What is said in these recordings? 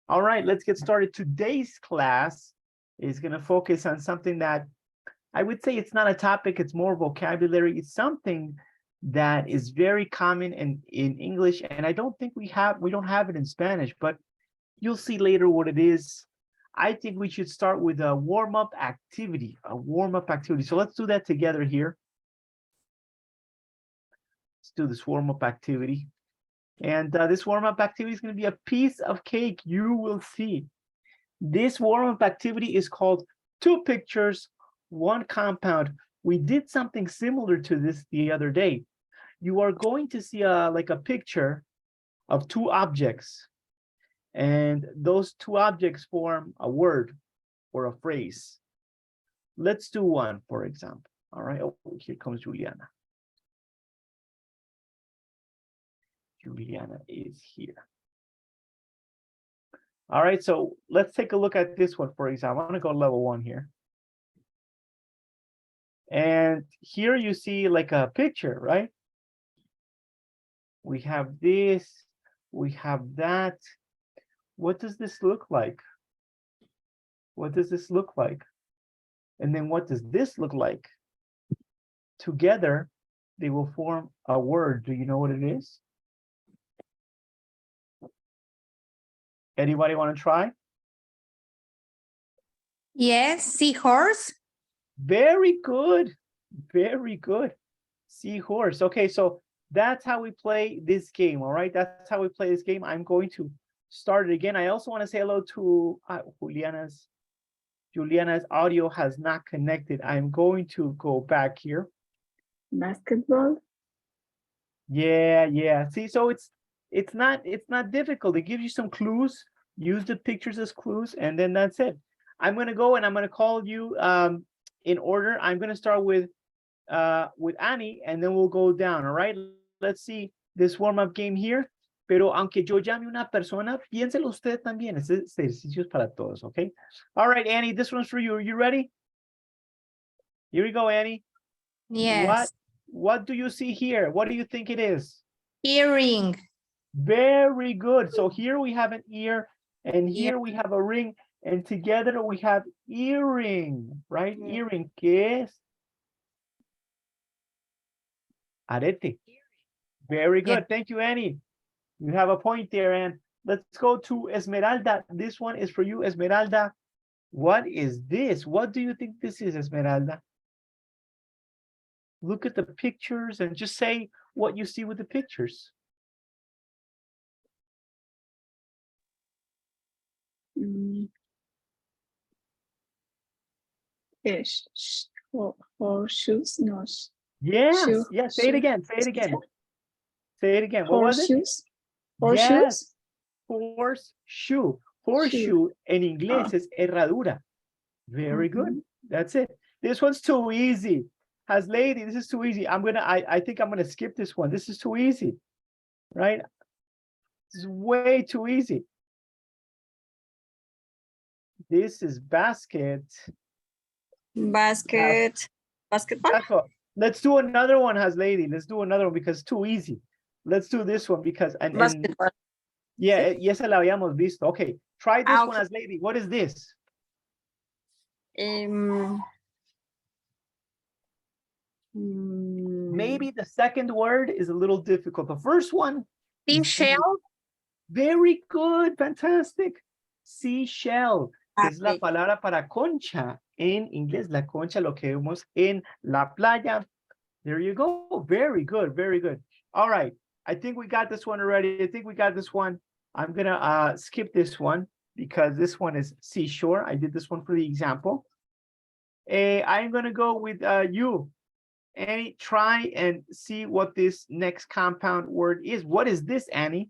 All right, let's get started. Today's class is going to focus on something that I would say it's not a topic, it's more vocabulary. It's something that is very common in English, and I don't think we don't have it in Spanish, but you'll see later what it is. I think we should start with a warm-up activity, So let's do that together here. Let's do this warm-up activity. And this warm-up activity is going to be a piece of cake. You will see. This warm-up activity is called 2 pictures, 1 compound. We did something similar to this the other day. You are going to see like a picture of 2 objects. And those 2 objects form a word or a phrase. Let's do one, for example. All right. Oh, here comes Juliana. Juliana is here. All right, so let's take a look at this one, for example. I'm going to go level 1 here. And here you see like a picture, right? We have this, we have that. What does this look like? What does this look like? And then what does this look like? Together, they will form a word. Do you know what it is? Anybody want to try? Yes, seahorse. Very good. Very good. Seahorse. Okay, so that's how we play this game. All right, that's how we play this game. I'm going to start it again. I also want to say hello to Juliana's audio has not connected. I'm going to go back here. Basketball. Yeah. See, so it's not difficult. It gives you some clues. Use the pictures as clues, and then that's it. I'm going to go and I'm going to call you in order. I'm going to start with Annie, and then we'll go down. All right, let's see this warm-up game here. Pero aunque yo llame una persona, piénselo usted también. Este ejercicio es para todos, okay? All right, Annie, this one's for you. Are you ready? Here we go, Annie. Yes. What do you see here? What do you think it is? Earring. Very good. So here we have an ear, and here we have a ring, and together we have earring, right? Earring, ¿qué es? Arete. Very good. Thank you, Annie. You have a point there, and let's go to Esmeralda. This one is for you, Esmeralda. What is this? What do you think this is, Esmeralda? Look at the pictures and just say what you see with the pictures. Horseshoes, no. Yes, Shoe, yes. Say it again. Say it again. Say it again. What was it? Horseshoes. Yes. Horseshoe. Horseshoe in English is herradura. Very good. That's it. This one's too easy. Lady, this is too easy. I think I'm gonna skip this one. This is too easy. Right? This is way too easy. This is basketball. Let's do another one, Lady. Let's do another one because it's too easy. Let's do this one because Basketball. Yeah, yes, la habíamos visto. Okay, try this one, Lady. What is this? Maybe the second word is a little difficult. The first one. Seashell. Very good, fantastic. Seashell. Es la palabra para concha en inglés. La concha, lo que vemos en la playa. There you go. Very good, very good. All right. I think we got this one already. I think we got this one. I'm going to skip this one because this one is seashore. I did this one for the example. I'm going to go with you. Annie, try and see what this next compound word is. What is this, Annie?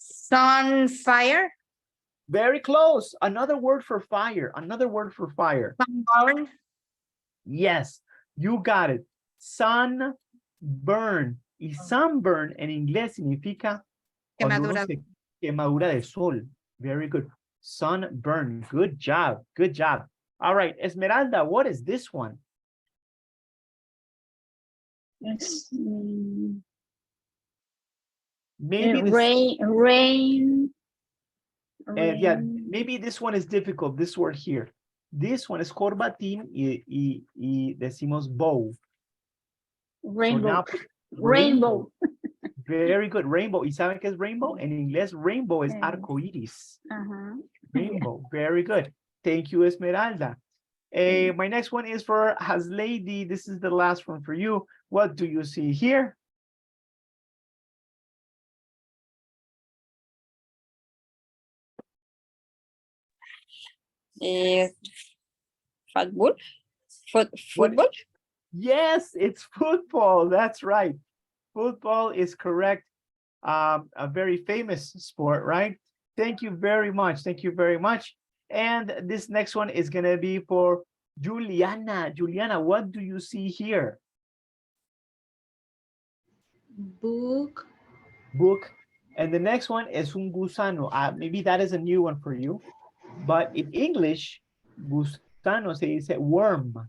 Sunfire. Very close. Another word for fire. Another word for fire. Sunburn. Yes, you got it. Sunburn. Y sunburn en inglés significa quemadura de sol. Very good. Sunburn. Good job. Good job. All right, Esmeralda, what is this one? Maybe this, Rain. yeah, maybe this one is difficult, this word here. This one is corbatín y decimos bow. Rainbow. So now, Rainbow. Very good, rainbow. ¿Y saben qué es rainbow? En inglés, rainbow es arco iris. Rainbow, very good. Thank you, Esmeralda. My next one is for Haslady. This is the last one for you. What do you see here? Football. Football. Yes, it's football. That's right. Football is correct. A very famous sport, right? Thank you very much. Thank you very much. And this next one is going to be for Juliana. Juliana, what do you see here? Book. Book. And the next one is un gusano. Maybe that is a new one for you. But in English, gusano se dice worm.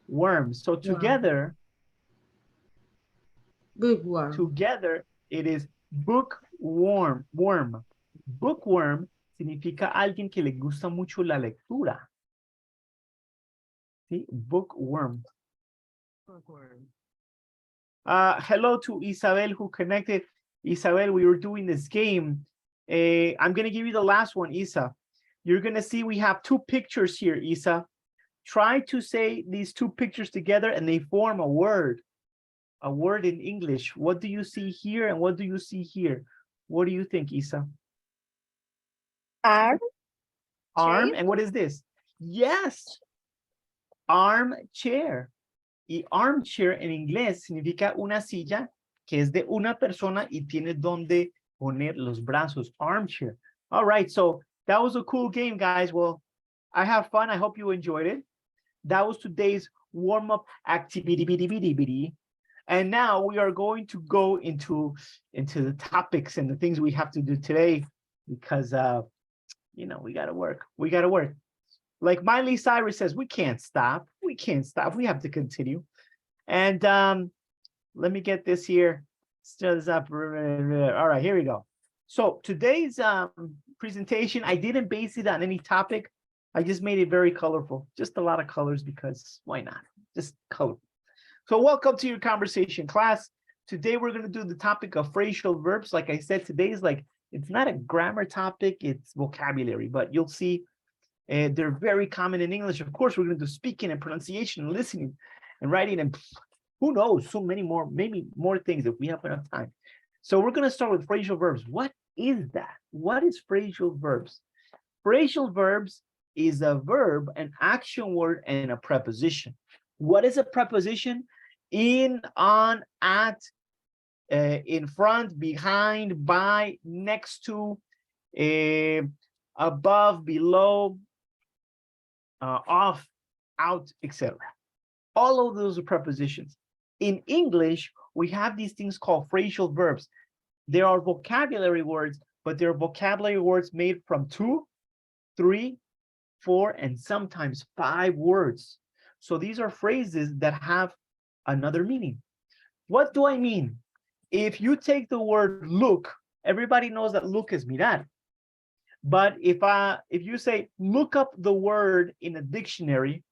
Worm. So together, Bookworm. together it is bookworm. Worm. Bookworm significa alguien que le gusta mucho la lectura. ¿Sí? Bookworm. Bookworm. Hello to Isabel who connected. Isabel, we were doing this game. I'm going to give you the last one, Isa. You're going to see we have two pictures here, Isa. Try to say these two pictures together and they form a word in English. What do you see here and what do you see here? What do you think, Isa? Arm. Arm, Chair. and what is this? Yes, armchair. Y armchair en inglés significa una silla que es de una persona y tiene donde poner los brazos. Armchair. All right, so that was a cool game, guys. Well, I have fun. I hope you enjoyed it. That was today's warm-up activity. And now we are going to go into the topics and the things we have to do today because, you know, we got to work. We got to work. Like Miley Cyrus says, we can't stop. We can't stop. We have to continue. And let me get this here. Stir this up. All right, here we go. So today's presentation, I didn't base it on any topic. I just made it very colorful. Just a lot of colors because why not? Just color. So welcome to your conversation class. Today we're going to do the topic of phrasal verbs. Like I said, today is like, it's not a grammar topic, it's vocabulary, but you'll see they're very common in English. Of course, we're going to do speaking and pronunciation and listening and writing and who knows, so many more, maybe more things if we have enough time. So we're going to start with phrasal verbs. What is that? What is phrasal verbs? Phrasal verbs is a verb, an action word, and a preposition. What is a preposition? In, on, at, in front, behind, by, next to, above, below, off, out, etc. All of those are prepositions. In English, we have these things called phrasal verbs. There are vocabulary words, but they're vocabulary words made from 2, 3, 4, and sometimes 5 words. So these are phrases that have another meaning. What do I mean? If you take the word look, everybody knows that look is mirar. But if you say look up the word in a dictionary,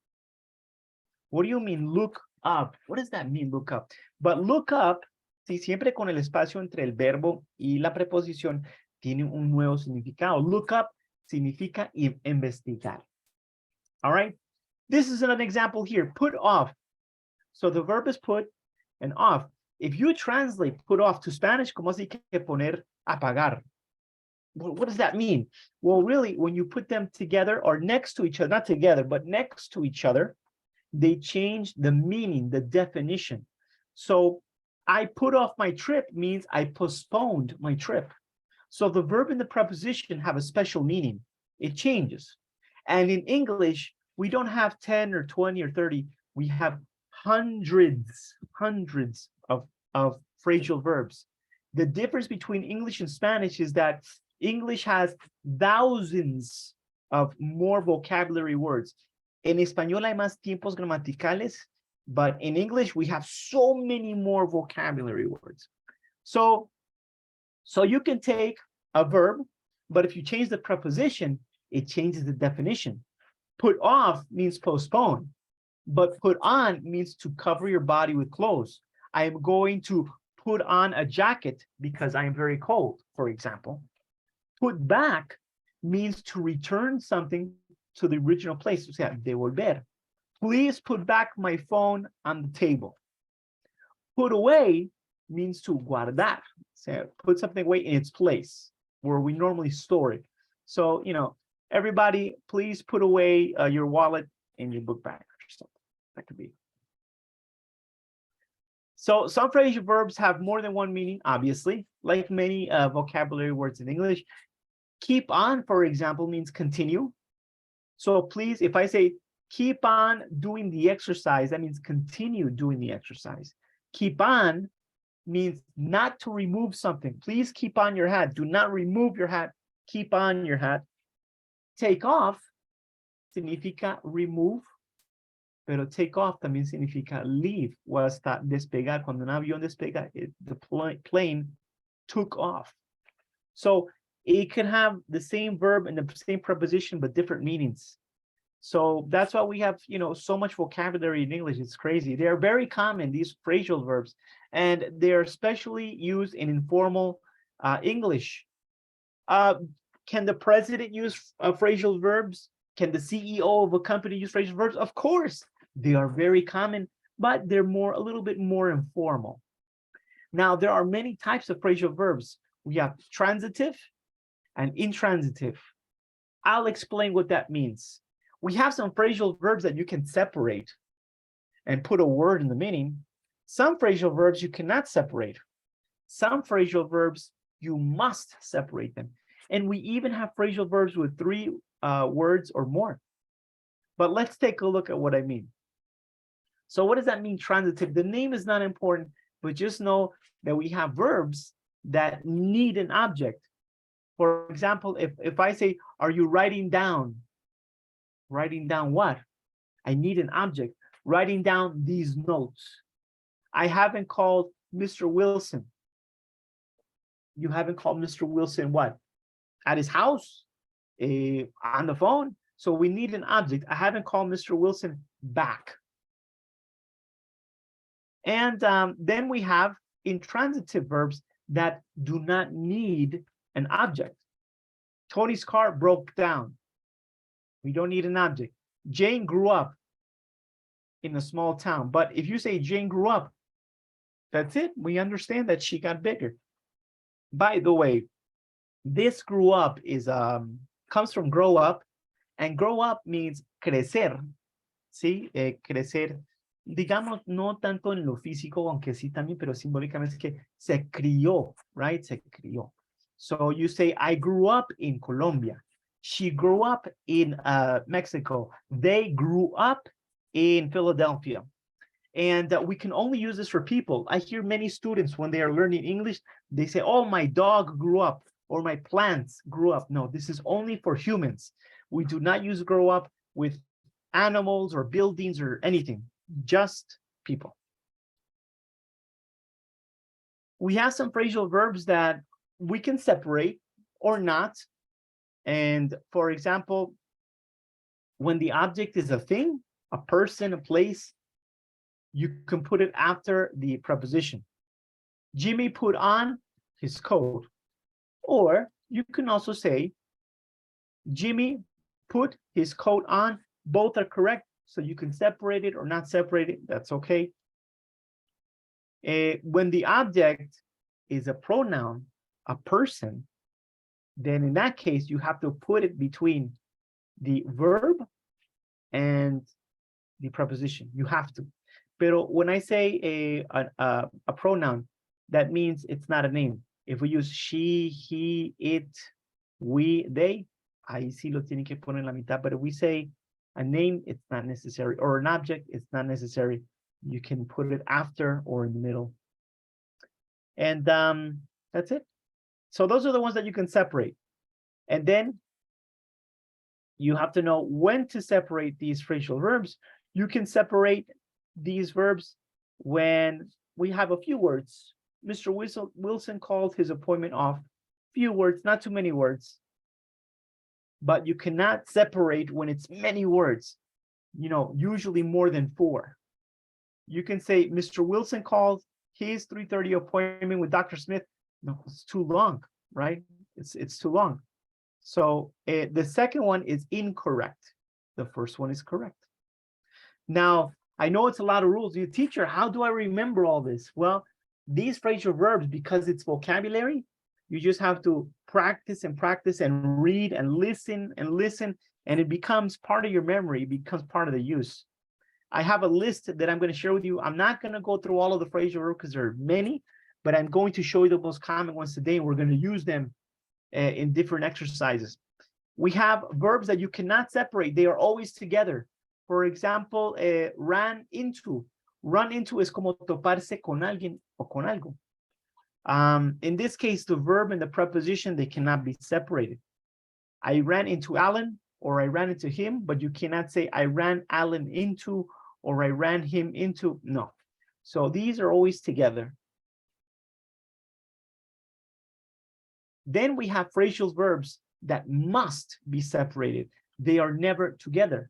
what do you mean look up? What does that mean, look up? But look up, si siempre con el espacio entre el verbo y la preposición tiene un nuevo significado. Look up significa investigar. All right. This is an example here. Put off. So the verb is put and off. If you translate put off to Spanish, como si que poner apagar. Well, what does that mean? Well, really, when you put them together or next to each other, not together, but next to each other, they change the meaning, the definition. So I put off my trip means I postponed my trip. So the verb and the preposition have a special meaning. It changes. And in English, we don't have 10 or 20 or 30. We have hundreds of phrasal verbs. The difference between English and Spanish is that English has thousands of more vocabulary words. En español hay más tiempos gramaticales, but in English we have so many more vocabulary words. So So you can take a verb, but if you change the preposition, it changes the definition. Put off means postpone, but put on means to cover your body with clothes. I am going to put on a jacket because I am very cold, for example. Put back means to return something to the original place. O sea, devolver. Please put back my phone on the table. Put away means to guardar. So put something away in its place where we normally store it. So, you know, everybody, please put away your wallet in your book bag or something. That could be. So some phrasal verbs have more than one meaning, obviously, like many vocabulary words in English. Keep on, for example, means continue. So please, if I say keep on doing the exercise, that means continue doing the exercise. Keep on means not to remove something. Please keep on your hat. Do not remove your hat. Keep on your hat. Take off significa remove, pero take off también significa leave o hasta despegar. Cuando un avión despega, the plane took off. So it can have the same verb and the same preposition, but different meanings. So that's why we have, you know, so much vocabulary in English. It's crazy. They are very common, these phrasal verbs, and they're especially used in informal English. Can the president use phrasal verbs? Can the CEO of a company use phrasal verbs? Of course, they are very common, but they're a little bit more informal. Now, there are many types of phrasal verbs. We have transitive and intransitive. I'll explain what that means. We have some phrasal verbs that you can separate and put a word in the meaning. Some phrasal verbs you cannot separate. Some phrasal verbs, you must separate them. And we even have phrasal verbs with 3 words or more. But let's take a look at what I mean. So what does that mean, transitive? The name is not important, but just know that we have verbs that need an object. For example, if I say, are you writing down? Writing down what? I need an object. Writing down these notes. I haven't called Mr. Wilson. You haven't called Mr. Wilson what? At his house? On the phone? So we need an object. I haven't called Mr. Wilson back. And then we have intransitive verbs that do not need an object. Tony's car broke down. We don't need an object. Jane grew up in a small town. But if you say Jane grew up, that's it. We understand that she got bigger. By the way, this grew up is comes from grow up, and grow up means crecer. Sí, crecer. Digamos, no tanto en lo físico, aunque sí también, pero simbólicamente es que se crió, right? Se crió. So you say, I grew up in Colombia. She grew up in Mexico. They grew up in Philadelphia. And we can only use this for people. I hear many students when they are learning English, they say, oh, my dog grew up or my plants grew up. No, this is only for humans. We do not use grow up with animals or buildings or anything, just people. We have some phrasal verbs that we can separate or not. And for example, when the object is a thing, a person, a place, you can put it after the preposition. Jimmy put on his coat. Or you can also say, Jimmy put his coat on. Both are correct. So you can separate it or not separate it. That's okay. When the object is a pronoun, a person, then in that case, you have to put it between the verb and the preposition. You have to. Pero when I say a pronoun, that means it's not a name. If we use she, he, it, we, they, ahí sí lo tienen que poner en la mitad. But if we say a name, it's not necessary. Or an object, it's not necessary. You can put it after or in the middle. And that's it. So those are the ones that you can separate. And then you have to know when to separate these phrasal verbs. You can separate these verbs when we have a few words. Mr. Wilson called his appointment off. Few words, not too many words. But you cannot separate when it's many words, usually more than 4. You can say, Mr. Wilson called his 3:30 appointment with Dr. Smith. No, it's too long, right? It's too long. So the second one is incorrect. The first one is correct. Now, I know it's a lot of rules. You teacher, how do I remember all this? Well, these phrasal verbs, because it's vocabulary, you just have to practice and practice and read and listen, and it becomes part of your memory. It becomes part of the use. I have a list that I'm going to share with you. I'm not going to go through all of the phrasal verbs because there are many, but I'm going to show you the most common ones today, and we're going to use them in different exercises. We have verbs that you cannot separate. They are always together. For example, run into. Run into es como toparse con alguien o con algo. In this case, the verb and the preposition, they cannot be separated. I ran into Alan, or I ran into him, but you cannot say I ran Alan into, or I ran him into. No. So these are always together. Then we have phrasal verbs that must be separated. They are never together.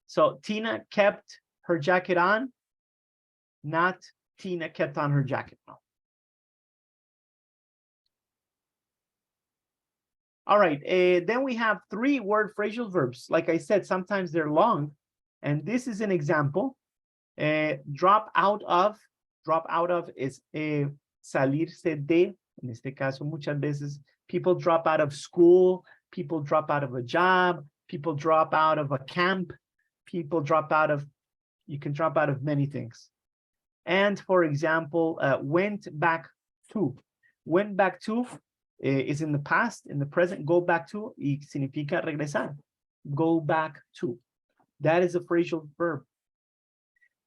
So Tina kept her jacket on, not Tina kept on her jacket. No. All right, then we have 3-word phrasal verbs. Like I said, sometimes they're long, and this is an example. Drop out of is salirse de. En este caso, muchas veces people drop out of school, people drop out of a job, people drop out of a camp, people drop out of, you can drop out of many things. And for example, went back to. Went back to is in the past. In the present, go back to y significa regresar. Go back to. That is a phrasal verb.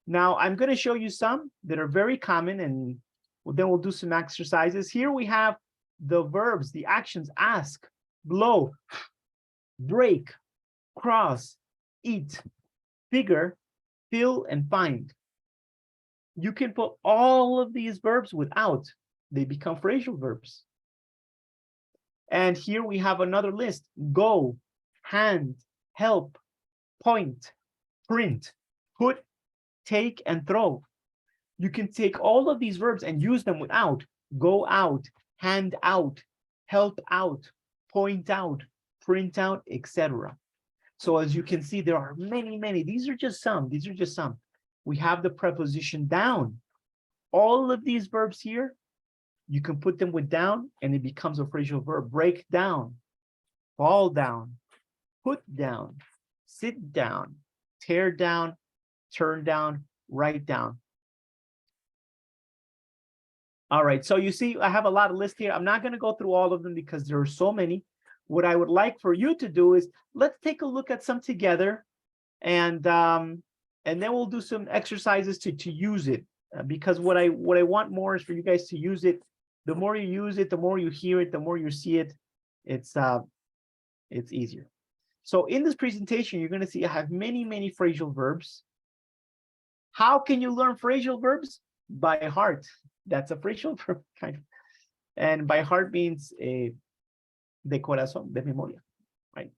Now, I'm going to show you some that are very common, and then we'll do some exercises. Here we have the verbs, the actions: ask, blow, break, cross, eat, figure, fill, and find. You can put all of these verbs without. They become phrasal verbs. And here we have another list: go, hand, help, point, print, put, take, and throw. You can take all of these verbs and use them without. Go out, hand out, help out, point out, print out, etc. So as you can see, there are many, many. These are just some. These are just some. We have the preposition down. All of these verbs here, you can put them with down, and it becomes a phrasal verb. Break down, fall down, put down, sit down, tear down, turn down, write down. All right, so you see, I have a lot of lists here. I'm not going to go through all of them because there are so many. What I would like for you to do is, let's take a look at some together, and then we'll do some exercises to use it. Because what I want more is for you guys to use it. The more you use it, the more you hear it, the more you see it, it's easier. So in this presentation, you're going to see I have many, many phrasal verbs. How can you learn phrasal verbs? By heart. That's a phrasal verb, kind of. And by heart means de corazón, de memoria, right?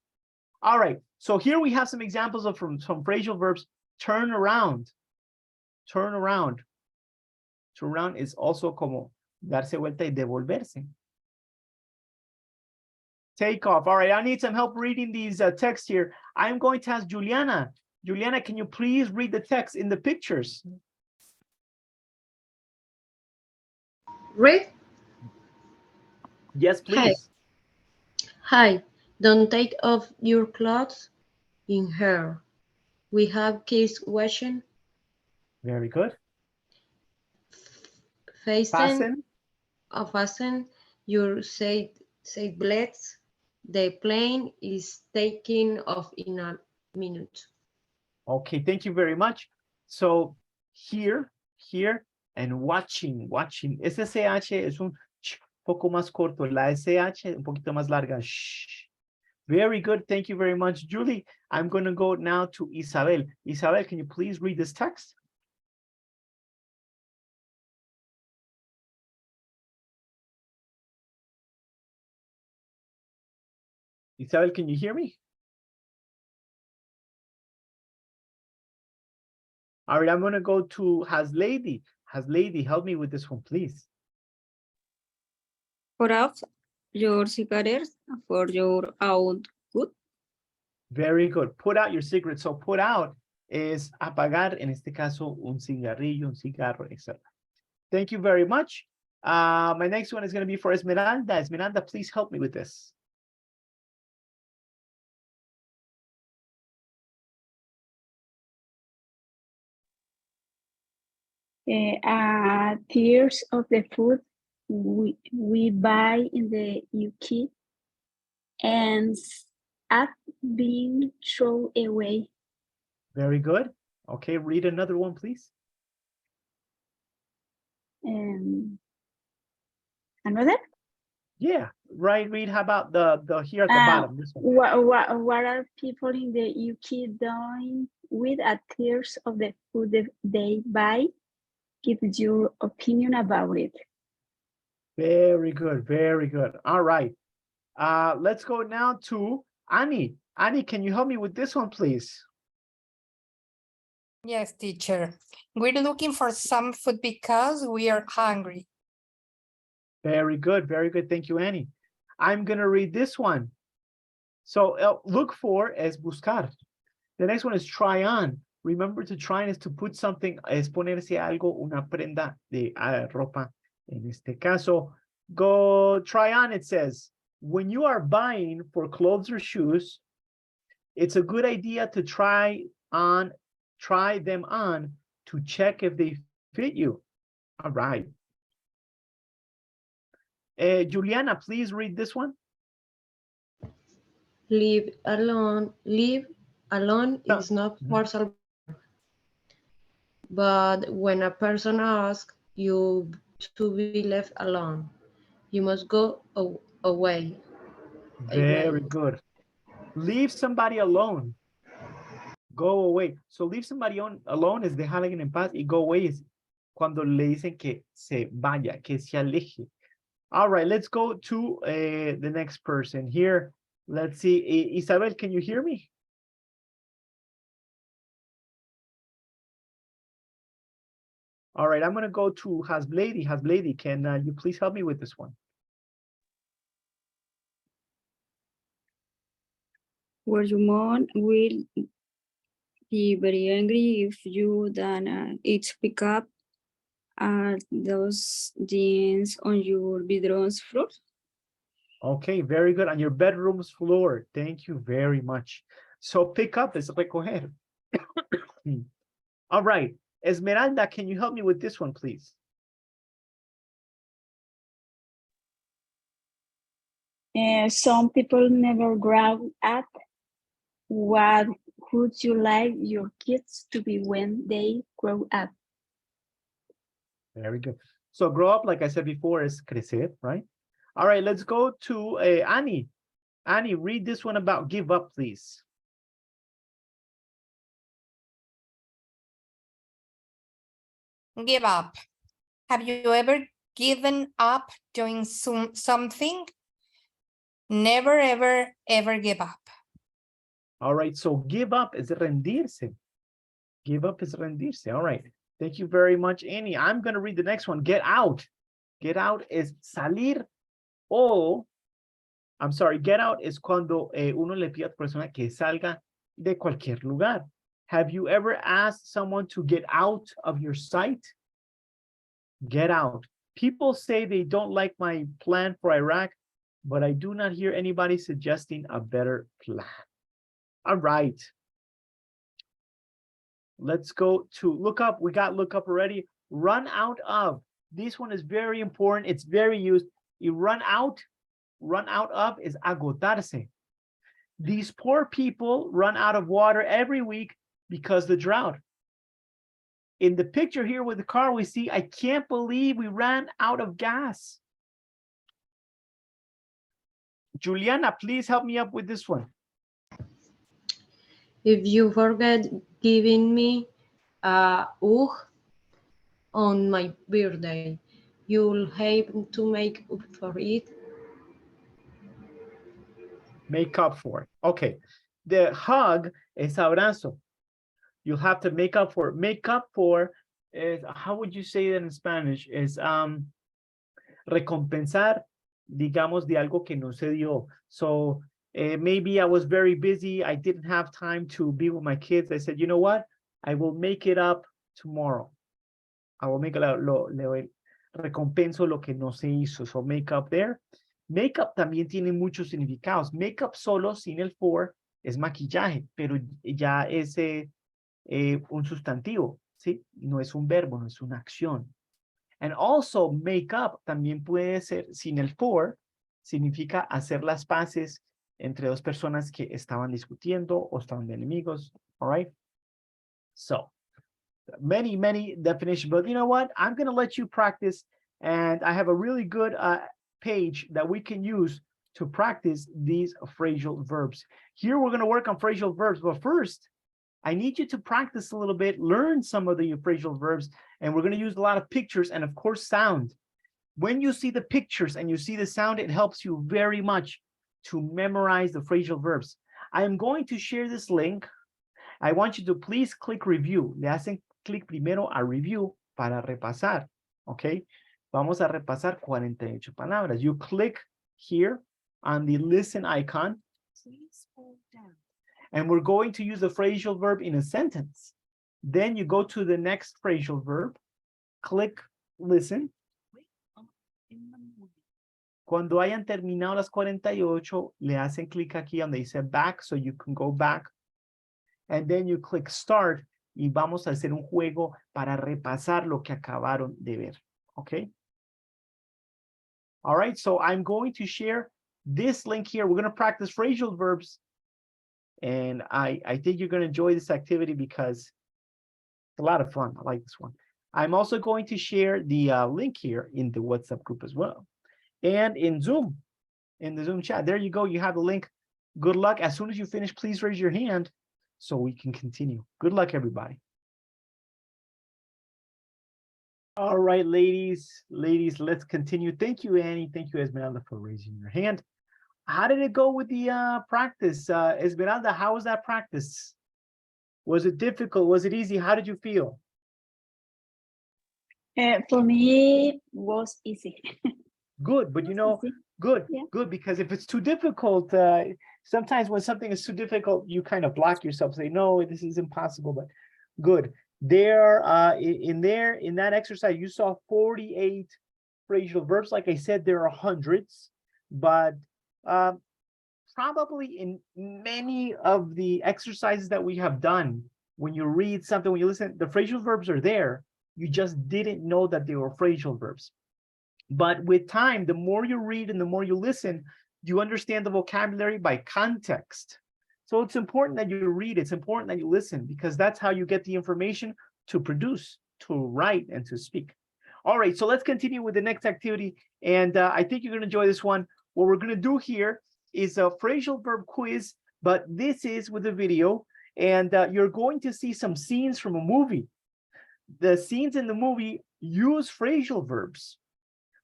All right. So here we have some examples of from some phrasal verbs. Turn around. Turn around. Turn around is also como darse vuelta y devolverse. Take off. All right, I need some help reading these texts here. I'm going to ask Juliana. Juliana, can you please read the text in the pictures? Read. Yes, please. Hi, don't take off your clothes in here. We have kids watching. Very good. Fasten your seatbelts. The plane is taking off in a minute. Okay, thank you very much. So here, and watching. Ese CH es un poco más corto. La SH un poquito más larga. Shh. Very good. Thank you very much, Julie. I'm going to go now to Isabel. Isabel, can you please read this text? Isabel, can you hear me? All right, I'm going to go to Has Lady. Has Lady, help me with this one, please. Put out your cigarettes for your own good. Very good. Put out your cigarette. So put out es apagar, en este caso, un cigarrillo, un cigarro, etc. Thank you very much. My next one is going to be for Esmeralda. Esmeralda, please help me with this. Tiers of the food we buy in the UK and have been thrown away. Very good. Okay, read another one, please. Another? Yeah, right, read. How about the here at the bottom? This one. What are people in the UK doing with a tiers of the food they buy? Give your opinion about it. Very good, very good. All right. Let's go now to Annie. Annie, can you help me with this one, please? Yes, teacher. We're looking for some food because we are hungry. Very good, very good. Thank you, Annie. I'm going to read this one. So look for es buscar. The next one is try on. Remember, to try on is to put something, es ponerse algo, una prenda de ropa. En este caso, go try on, it says. When you are buying for clothes or shoes, it's a good idea to try them on to check if they fit you. All right. Juliana, please read this one. Live alone is not forced. But when a person asks you to be left alone, you must go away. Very good. Leave somebody alone. Go away. So leave somebody alone es dejar a alguien en paz, y go away es cuando le dicen que se vaya, que se aleje. All right, let's go to the next person here. Let's see. Isabel, can you hear me? All right, I'm going to go to Hasblady. Hasblady, can you please help me with this one? Where your mom will be very angry if you don't each pick up those jeans on your bedroom's floor. Okay, very good. On your bedroom's floor. Thank you very much. So pick up is recoger. All right. Esmeralda, can you help me with this one, please? Some people never grow up. What would you like your kids to be when they grow up? Very good. So grow up, like I said before, is crecer, right? All right, let's go to Annie. Annie, read this one about give up, please. Give up. Have you ever given up doing something? Never, ever, ever give up. All right, so give up is rendirse. Give up is rendirse. All right. Thank you very much, Annie. I'm going to read the next one. Get out. Get out is salir o, I'm sorry, get out is cuando uno le pide a otra persona que salga de cualquier lugar. Have you ever asked someone to get out of your sight? Get out. People say they don't like my plan for Iraq, but I do not hear anybody suggesting a better plan. All right. Let's go to look up. We got look up already. Run out of. This one is very important. It's very used. You run out of is agotarse. These poor people run out of water every week because of the drought. In the picture here with the car, we see, I can't believe we ran out of gas. Juliana, please help me up with this one. If you forget giving me a hug on my birthday, you'll have to make up for it. Make up for. Okay. The hug es abrazo. You'll have to make up for. Make up for is, how would you say that in Spanish? Is recompensar, digamos, de algo que no se dio. So maybe I was very busy. I didn't have time to be with my kids. I said, you know what? I will make it up tomorrow. I will make it up. Recompenso lo que no se hizo. So make up there. Make up también tiene muchos significados. Make up solo, sin el for, es maquillaje, pero ya es un sustantivo, ¿sí? No es un verbo, no es una acción. And also, make up también puede ser, sin el for, significa hacer las paces entre dos personas que estaban discutiendo o estaban de enemigos, all right? So, many definitions, but you know what? I'm going to let you practice, and I have a really good page that we can use to practice these phrasal verbs. Here, we're going to work on phrasal verbs, but first, I need you to practice a little bit, learn some of the phrasal verbs, and we're going to use a lot of pictures and, of course, sound. When you see the pictures and you see the sound, it helps you very much to memorize the phrasal verbs. I am going to share this link. I want you to please click review. Le hacen clic primero a review para repasar, ¿ok? Vamos a repasar 48 palabras. You click here on the listen icon. Please scroll down. And we're going to use the phrasal verb in a sentence. Then you go to the next phrasal verb, click listen. Cuando hayan terminado las 48, le hacen clic aquí donde dice back, so you can go back. And then you click start, y vamos a hacer un juego para repasar lo que acabaron de ver, okay? All right, so I'm going to share this link here. We're going to practice phrasal verbs. And I think you're going to enjoy this activity because it's a lot of fun. I like this one. I'm also going to share the link here in the WhatsApp group as well. And in Zoom, in the Zoom chat. There you go. You have the link. Good luck. As soon as you finish, please raise your hand so we can continue. Good luck, everybody. All right, ladies, let's continue. Thank you, Annie. Thank you, Esmeralda, for raising your hand. How did it go with the practice? Esmeralda, how was that practice? Was it difficult? Was it easy? How did you feel? For me, it was easy. Good, but you know, good, yeah. Good, because if it's too difficult, sometimes when something is too difficult, you kind of block yourself, say, no, this is impossible, but good. There, in that exercise, you saw 48 phrasal verbs. Like I said, there are hundreds, but probably in many of the exercises that we have done, when you read something, when you listen, the phrasal verbs are there. You just didn't know that they were phrasal verbs. But with time, the more you read and the more you listen, you understand the vocabulary by context. So it's important that you read, it's important that you listen, because that's how you get the information to produce, to write, and to speak. All right, so let's continue with the next activity. And I think you're going to enjoy this one. What we're going to do here is a phrasal verb quiz, but this is with a video. And you're going to see some scenes from a movie. The scenes in the movie use phrasal verbs.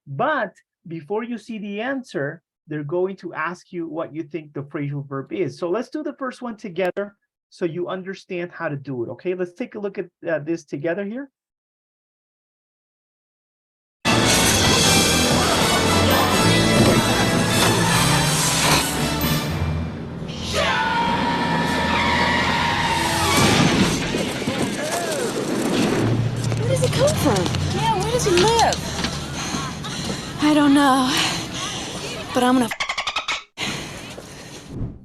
But before you see the answer, they're going to ask you what you think the phrasal verb is. So let's do the first one together so you understand how to do it, okay? Let's take a look at this together here. Where does it come from? Yeah, where does he live? I don't know, but I'm gonna...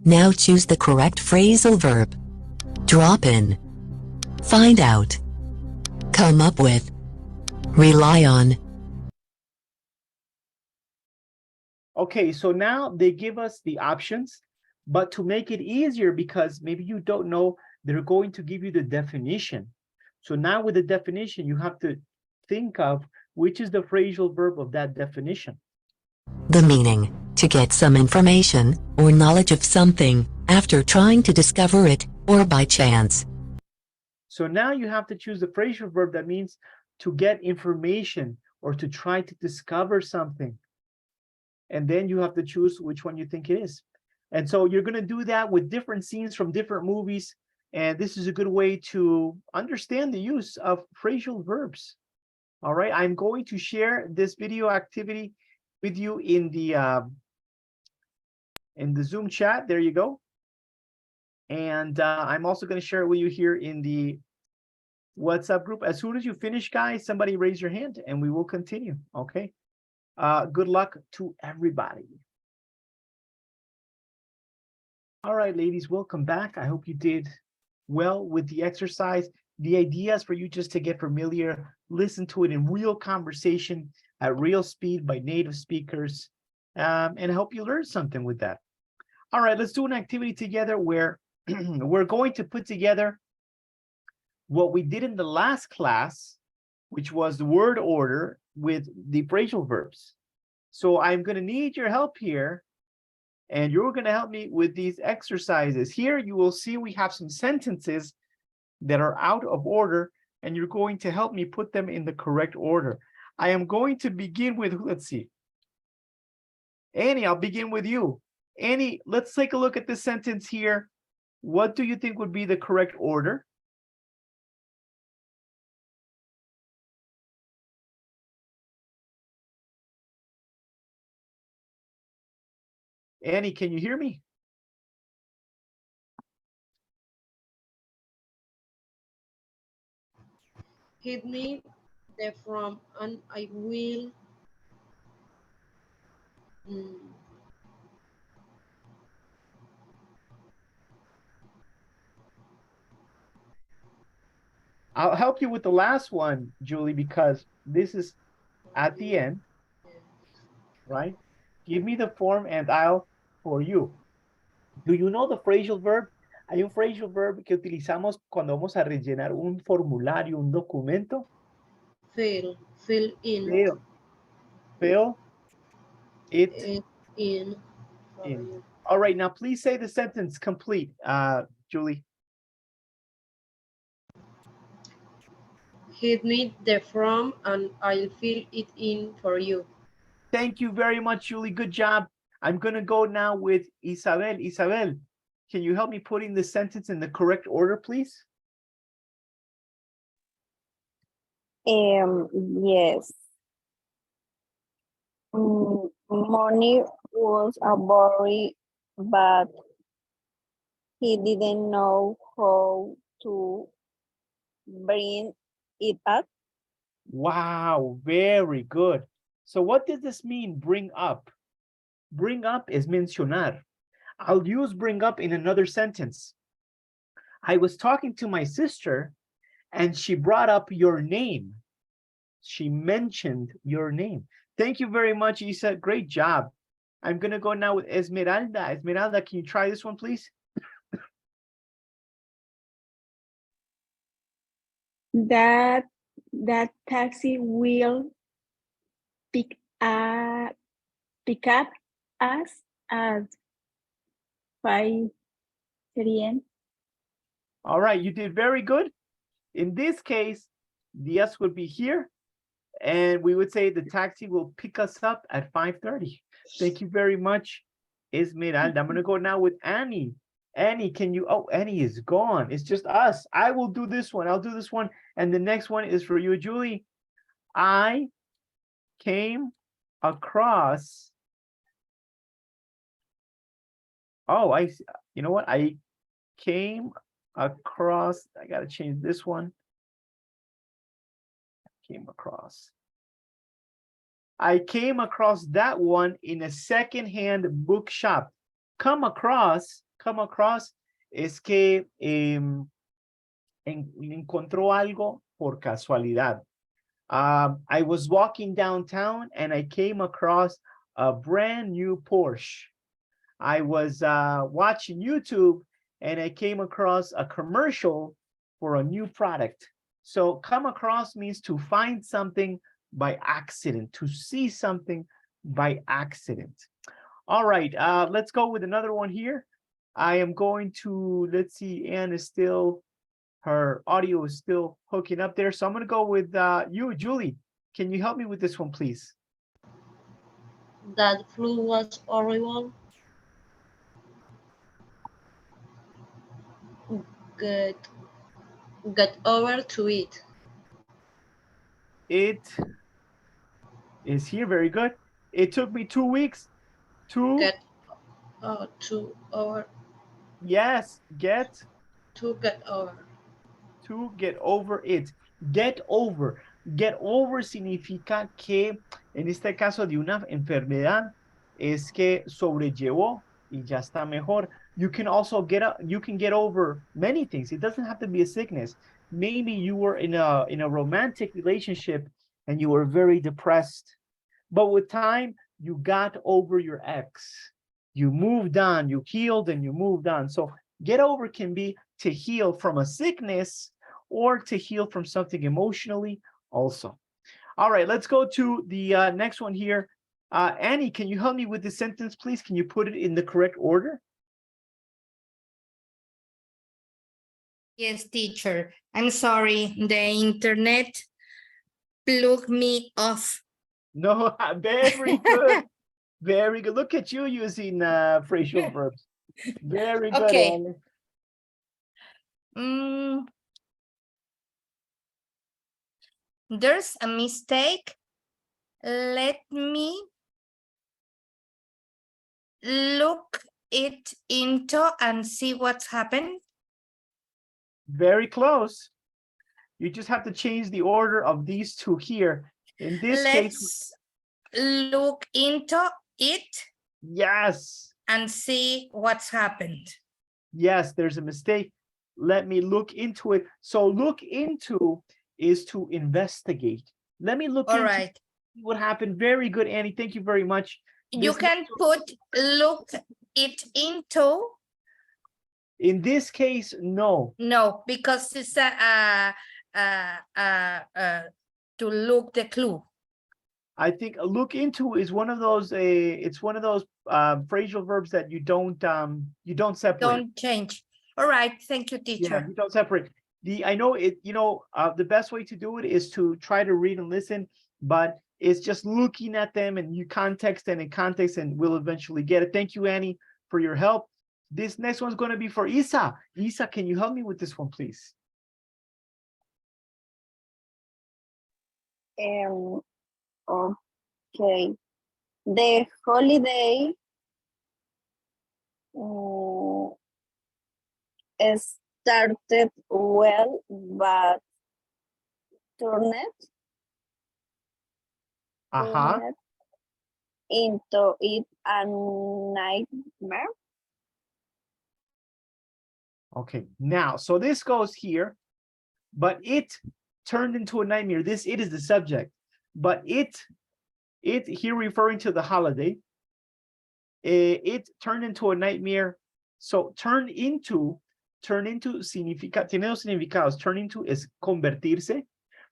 Now choose the correct phrasal verb. Drop in. Find out. Come up with. Rely on. Okay, so now they give us the options, but to make it easier, because maybe you don't know, they're going to give you the definition. So now with the definition, you have to think of which is the phrasal verb of that definition. The meaning, to get some information or knowledge of something after trying to discover it or by chance. So now you have to choose the phrasal verb that means to get information or to try to discover something. And then you have to choose which one you think it is. And so you're going to do that with different scenes from different movies. And this is a good way to understand the use of phrasal verbs. All right, I'm going to share this video activity with you in the Zoom chat. There you go. And I'm also going to share it with you here in the WhatsApp group. As soon as you finish, guys, somebody raise your hand and we will continue. Okay. Good luck to everybody. All right, ladies, welcome back. I hope you did well with the exercise. The idea is for you just to get familiar, listen to it in real conversation at real speed by native speakers, and help you learn something with that. All right, let's do an activity together where we're going to put together what we did in the last class, which was the word order with the phrasal verbs. So I'm going to need your help here. And you're going to help me with these exercises. Here you will see we have some sentences that are out of order, and you're going to help me put them in the correct order. I am going to begin with, let's see. Annie, I'll begin with you. Annie, let's take a look at this sentence here. What do you think would be the correct order? Annie, can you hear me? Hit me the from and I will I'll help you with the last one, Julie, because this is at the end, right? Give me the form and I'll for you. Do you know the phrasal verb? Hay un phrasal verb que utilizamos cuando vamos a rellenar un formulario, un documento. fill in. Fill it in. All right, now please say the sentence complete, Julie. Hit me the from and I'll fill it in for you. Thank you very much, Julie. Good job. I'm going to go now with Isabel. Isabel, can you help me putting the sentence in the correct order, please? Yes. Money was a worry, but he didn't know how to bring it up. Wow, very good. So what does this mean, bring up? Bring up is mencionar. I'll use bring up in another sentence. I was talking to my sister and she brought up your name. She mentioned your name. Thank you very much, Isa. Great job. I'm going to go now with Esmeralda. Esmeralda, can you try this one, please? That taxi will pick up us at 5 p.m. All right, you did very good. In this case, the S would be here, and we would say the taxi will pick us up at 5:30. Thank you very much, Esmeralda. I'm going to go now with Annie. Annie, can you? Oh, Annie is gone. It's just us. I will do this one. I'll do this one. And the next one is for you, Julie. I came across. Oh, you know what? I came across. I got to change this one. I came across that one in a secondhand bookshop. Come across es que encontró algo por casualidad. I was walking downtown and I came across a brand new Porsche. I was watching YouTube and I came across a commercial for a new product. So come across means to find something by accident, to see something by accident. All right, let's go with another one here. I am going to, let's see, Anne is still, her audio is still hooking up there. So I'm going to go with you, Julie. Can you help me with this one, please? That flu was horrible. get over to it. It is here. Very good. It took me 2 weeks to Get to over. Yes, To get over. To get over it. Get over. Get over significa que, en este caso de una enfermedad, es que sobrellevó y ya está mejor. You can also you can get over many things. It doesn't have to be a sickness. Maybe you were in a romantic relationship and you were very depressed. But with time, you got over your ex. You moved on, you healed, and you moved on. So get over can be to heal from a sickness or to heal from something emotionally also. All right, let's go to the next one here. Annie, can you help me with the sentence, please? Can you put it in the correct order? Yes, teacher. I'm sorry. The internet plugged me off. No, very good. Very good. Look at you using phrasal verbs. Very good, Okay. Annie. There's a mistake. Let me look it into and see what's happened. Very close. You just have to change the order of these two here. In this case, Let's look into it yes. and see what's happened. Yes, there's a mistake. Let me look into it. So look into is to investigate. Let me look All into right. what happened. Very good, Annie. Thank you very much. You This can put look it into. In this case, no. No, because it's to look the clue. I think look into is one of those it's one of those phrasal verbs that you don't separate. Don't change. All right, thank you, teacher. Yeah, you don't separate. I know it, the best way to do it is to try to read and listen, but it's just looking at them and you context and in context and we'll eventually get it. Thank you, Annie, for your help. This next one's going to be for Isa. Isa, can you help me with this one, please? Okay. The holiday started well, but turned into it a nightmare. Okay, now, so this goes here, but it turned into a nightmare. It is the subject, but it here referring to the holiday, it turned into a nightmare. So turn into significa, tiene dos significados. Turn into is convertirse.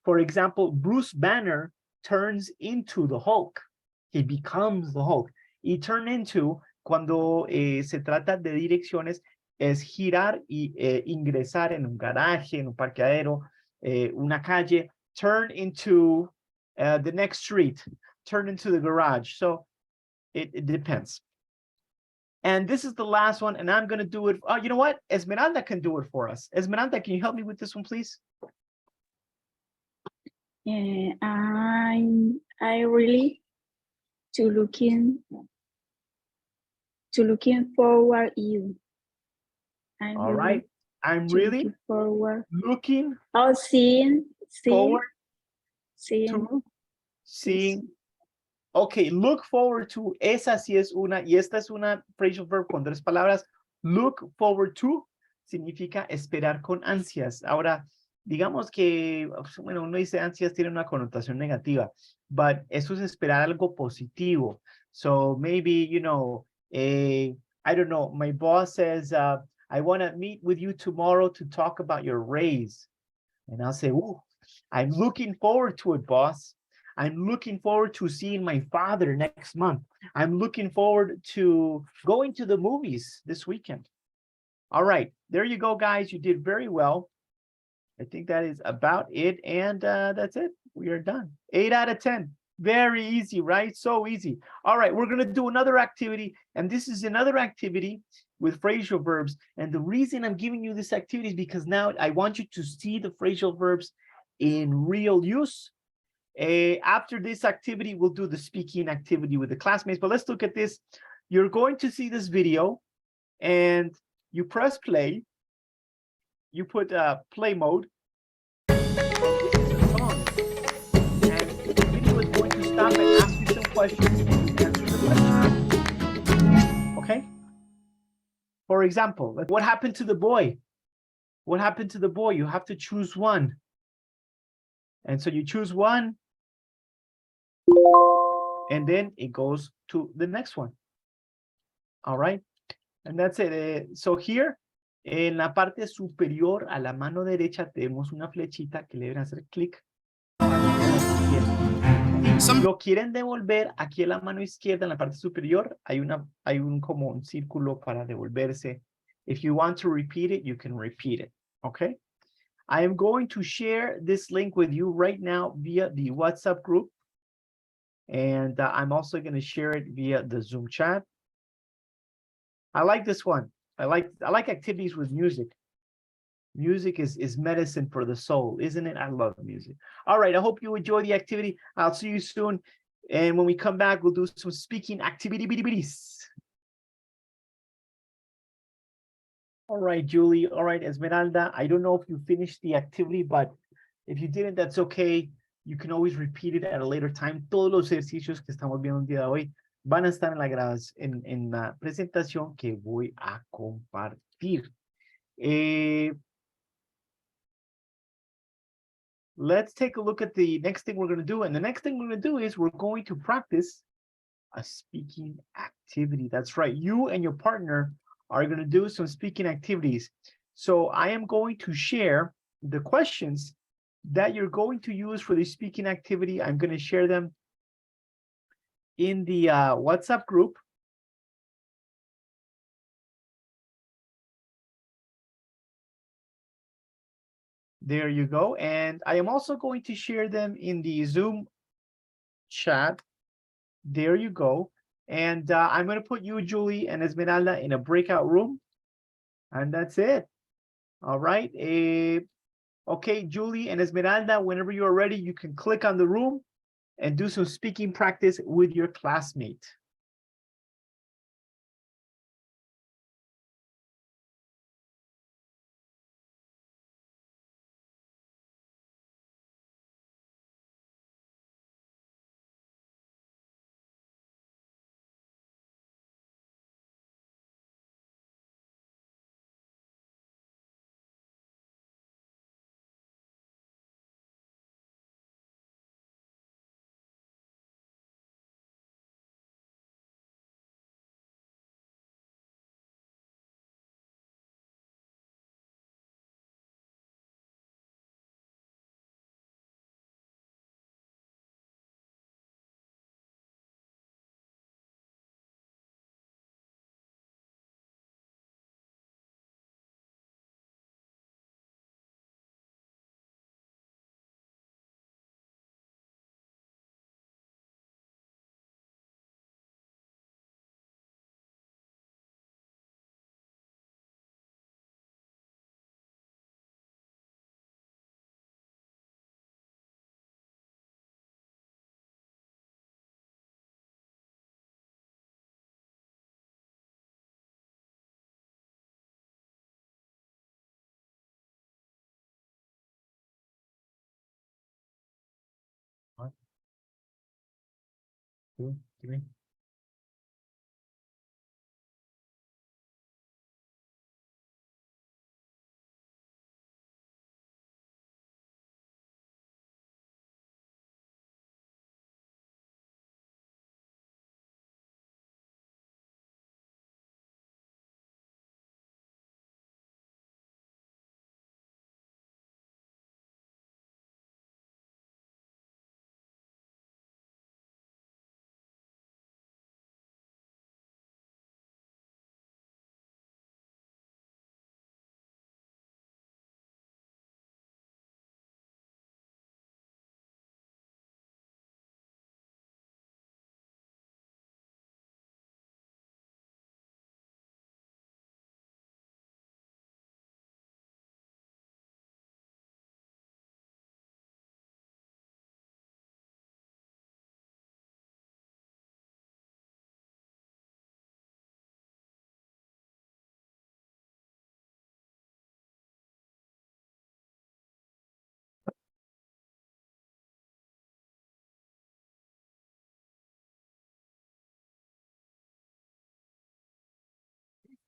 For example, Bruce Banner turns into the Hulk. He becomes the Hulk. Y turn into, cuando se trata de direcciones, es girar y ingresar en un garaje, en un parqueadero, una calle. Turn into the next street. Turn into the garage. So it depends. And this is the last one, and I'm going to do it. Oh, you know what? Esmeralda can do it for us. Esmeralda, can you help me with this one, please? I really looking forward you. All right. I'm really looking forward. Looking Seeing forward seeing. to seeing. Okay, look forward to, esa sí es una, y esta es una phrasal verb con 3 palabras. Look forward to significa esperar con ansias. Ahora, digamos que, bueno, uno dice ansias tiene una connotación negativa, but eso es esperar algo positivo. So maybe, I don't know, my boss says, I want to meet with you tomorrow to talk about your raise. And I'll say, ooh, I'm looking forward to it, boss. I'm looking forward to seeing my father next month. I'm looking forward to going to the movies this weekend. All right, there you go, guys. You did very well. I think that is about it. And that's it. We are done. 8 out of 10. Very easy, right? So easy. All right, we're going to do another activity. And this is another activity with phrasal verbs. And the reason I'm giving you this activity is because now I want you to see the phrasal verbs in real use. After this activity, we'll do the speaking activity with the classmates. But let's look at this. You're going to see this video and you press play. You put play mode. And this is a song. And the video is going to stop and ask you some questions and you answer the question. Okay? For example, what happened to the boy? What happened to the boy? You have to choose one. And so you choose one. And then it goes to the next one. All right. And that's it. So here, en la parte superior a la mano derecha tenemos una flechita que le deben hacer clic. Si lo quieren devolver, aquí en la mano izquierda, en la parte superior, hay como un círculo para devolverse. If you want to repeat it, you can repeat it. Okay. I am going to share this link with you right now via the WhatsApp group. And I'm also going to share it via the Zoom chat. I like this one. I like activities with music. Music is medicine for the soul, isn't it? I love music. All right, I hope you enjoy the activity. I'll see you soon. And when we come back, we'll do some speaking activities. All right, Julie. All right, Esmeralda. I don't know if you finished the activity, but if you didn't, that's okay. You can always repeat it at a later time. Todos los ejercicios que estamos viendo el día de hoy van a estar en la presentación que voy a compartir. Let's take a look at the next thing we're going to do. And the next thing we're going to do is we're going to practice a speaking activity. That's right. You and your partner are going to do some speaking activities. So I am going to share the questions that you're going to use for the speaking activity. I'm going to share them in the WhatsApp group. There you go. And I am also going to share them in the Zoom chat. There you go. And I'm going to put you, Julie, and Esmeralda in a breakout room. And that's it. All right. Okay, Julie and Esmeralda, whenever you are ready, you can click on the room and do some speaking practice with your classmate. One, two, three.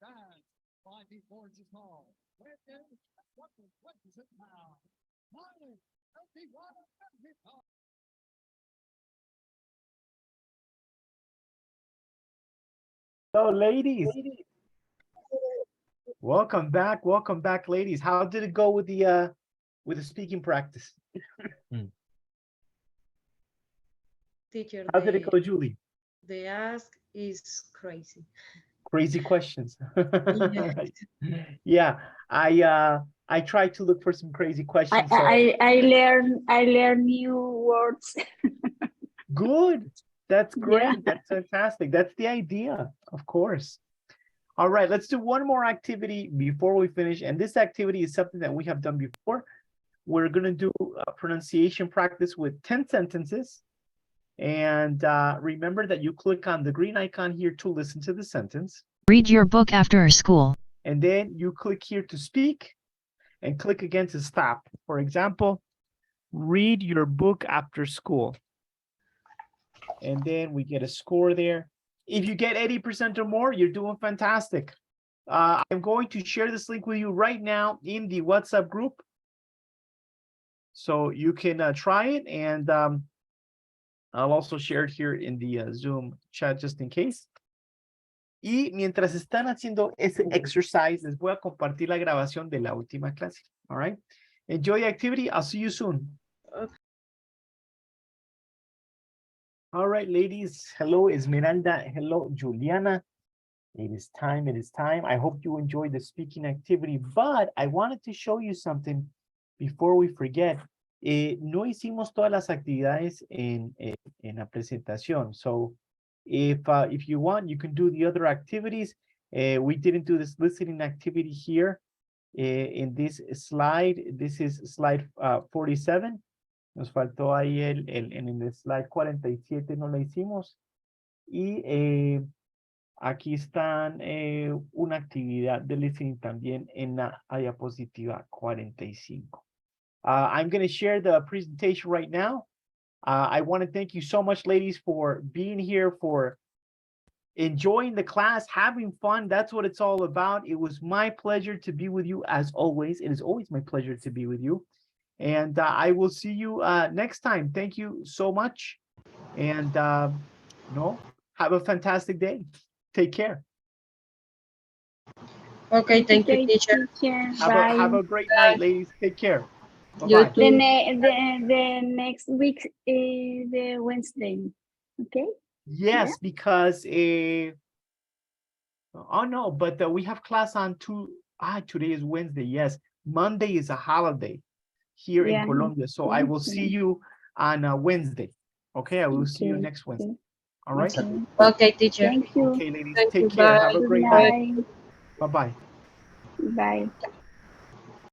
So, ladies, welcome back, ladies. How did it go with the speaking practice? Teacher, How did it go, Julie? the ask is crazy. Crazy questions. Yes. Right. Yeah, I tried to look for some crazy questions. I learn new words. Good. That's great. Yeah. That's fantastic. That's the idea, of course. All right, let's do one more activity before we finish. And this activity is something that we have done before. We're going to do a pronunciation practice with 10 sentences. And remember that you click on the green icon here to listen to the sentence. Read your book after school. And then you click here to speak and click again to stop. For example, read your book after school. And then we get a score there. If you get 80% or more, you're doing fantastic. I'm going to share this link with you right now in the WhatsApp group. So you can try it, and I'll also share it here in the Zoom chat just in case. Y mientras están haciendo ese exercise, les voy a compartir la grabación de la última clase. All right. Enjoy the activity. I'll see you soon. Okay. All right, ladies. Hello, Esmeralda. Hello, Juliana. It is time. It is time. I hope you enjoyed the speaking activity, but I wanted to show you something before we forget. No hicimos todas las actividades en la presentación. So if you want, you can do the other activities. We didn't do this listening activity here in this slide. This is slide 47. Nos faltó ahí en el slide 47, no la hicimos. Y aquí están una actividad de listening también en la diapositiva 45. I'm going to share the presentation right now. I want to thank you so much, ladies, for being here, for enjoying the class, having fun. That's what it's all about. It was my pleasure to be with you as always. It is always my pleasure to be with you. And I will see you next time. Thank you so much. And have a fantastic day. Take care. Okay, thank you, teacher. Have a great night, ladies. Take care. You Bye-bye. too. The next week is the Wednesday. Okay. Yes, Yeah. because oh no, but we have class on today is Wednesday. Yes, Monday is a holiday here in Colombia. So I will see you on Wednesday. Okay, I will see you next Wednesday. All right. Okay, teacher. Thank you. Okay, ladies, Thank take you. care. Bye. Have a great Bye. night. Bye-bye. Bye.